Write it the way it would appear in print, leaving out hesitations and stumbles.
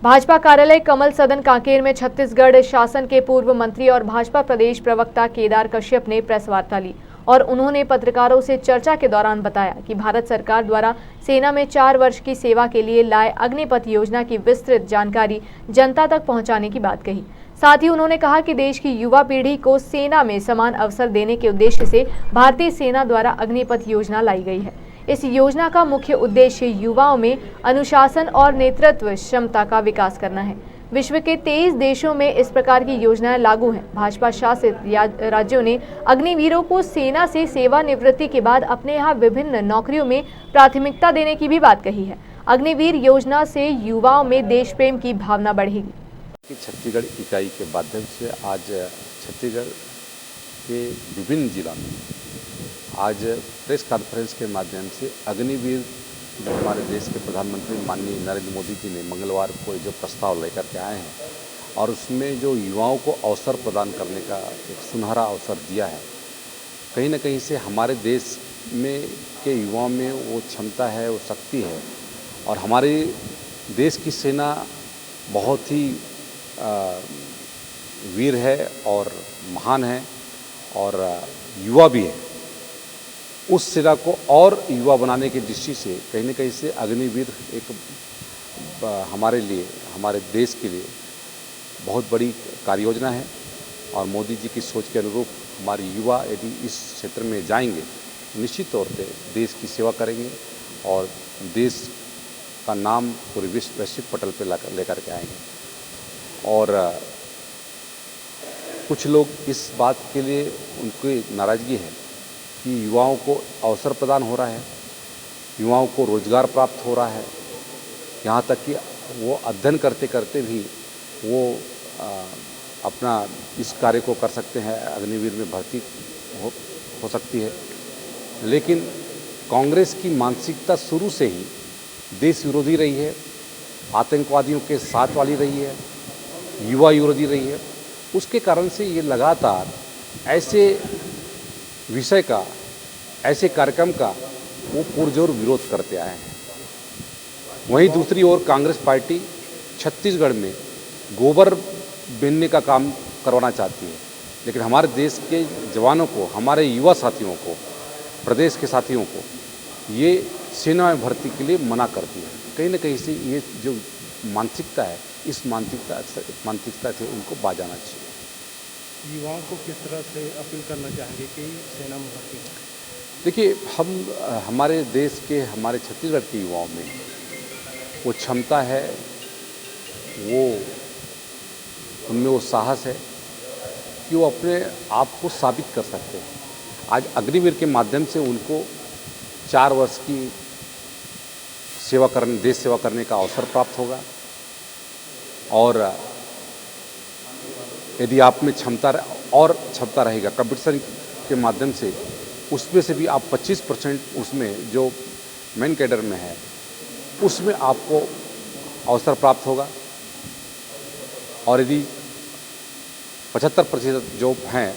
भाजपा कार्यालय कमल सदन कांकेर में छत्तीसगढ़ शासन के पूर्व मंत्री और भाजपा प्रदेश प्रवक्ता केदार कश्यप ने प्रेस वार्ता ली और उन्होंने पत्रकारों से चर्चा के दौरान बताया कि भारत सरकार द्वारा सेना में 4 वर्ष की सेवा के लिए लाए अग्निपथ योजना की विस्तृत जानकारी जनता तक पहुंचाने की बात कही। साथ ही उन्होंने कहा कि देश की युवा पीढ़ी को सेना में समान अवसर देने के उद्देश्य से भारतीय सेना द्वारा अग्निपथ योजना लाई गई है। इस योजना का मुख्य उद्देश्य युवाओं में अनुशासन और नेतृत्व क्षमता का विकास करना है। विश्व के 23 देशों में इस प्रकार की योजनाएं लागू हैं। भाजपा शासित राज्यों ने अग्निवीरों को सेना से सेवानिवृत्ति के बाद अपने यहाँ विभिन्न नौकरियों में प्राथमिकता देने की भी बात कही है। अग्निवीर योजना से युवाओं में देश प्रेम की भावना बढ़ेगी। छत्तीसगढ़ इकाई के माध्यम से आज छत्तीसगढ़ के विभिन्न जिला में आज प्रेस कॉन्फ्रेंस के माध्यम से अग्निवीर जो हमारे देश के प्रधानमंत्री माननीय नरेंद्र मोदी जी ने मंगलवार को जो प्रस्ताव लेकर के आए हैं और उसमें जो युवाओं को अवसर प्रदान करने का एक सुनहरा अवसर दिया है, कहीं ना कहीं से हमारे देश में के युवाओं में वो क्षमता है, वो शक्ति है और हमारे देश की सेना बहुत ही वीर है और महान है और युवा भी है। उस सेना को और युवा बनाने की दृष्टि से कहीं न कहीं से अग्निवीर एक हमारे लिए, हमारे देश के लिए बहुत बड़ी कार्य योजना है और मोदी जी की सोच के अनुरूप हमारे युवा यदि इस क्षेत्र में जाएंगे निश्चित तौर पे देश की सेवा करेंगे और देश का नाम पूरे वैश्विक पटल पे लेकर के आएंगे। और कुछ लोग इस बात के लिए उनकी नाराज़गी है कि युवाओं को अवसर प्रदान हो रहा है, युवाओं को रोजगार प्राप्त हो रहा है, यहाँ तक कि वो अध्ययन करते करते भी वो अपना इस कार्य को कर सकते हैं, अग्निवीर में भर्ती हो सकती है। लेकिन कांग्रेस की मानसिकता शुरू से ही देश विरोधी रही है, आतंकवादियों के साथ वाली रही है, युवा विरोधी रही है। उसके कारण से ये लगातार ऐसे विषय का, ऐसे कार्यक्रम का वो पुरजोर विरोध करते आए हैं। वहीं दूसरी ओर कांग्रेस पार्टी छत्तीसगढ़ में गोबर बीनने का काम करवाना चाहती है, लेकिन हमारे देश के जवानों को, हमारे युवा साथियों को, प्रदेश के साथियों को ये सेना में भर्ती के लिए मना करती है। कहीं ना कहीं से ये जो मानसिकता है, इस मानसिकता से उनको बाज आना चाहिए। युवाओं को किस तरह से अपील करना चाहेंगे कि सेना में भर्ती हो? देखिए, हमारे देश के, हमारे छत्तीसगढ़ के युवाओं में वो क्षमता है, वो उनमें वो साहस है कि वो अपने आप को साबित कर सकते हैं। आज अग्निवीर के माध्यम से उनको 4 वर्ष की देश सेवा करने का अवसर प्राप्त होगा और यदि आप में क्षमता रहेगा कंपटीशन के माध्यम से, उसमें से भी आप 25% उसमें जो मेन कैडर में है उसमें आपको अवसर प्राप्त होगा और यदि 75% जो हैं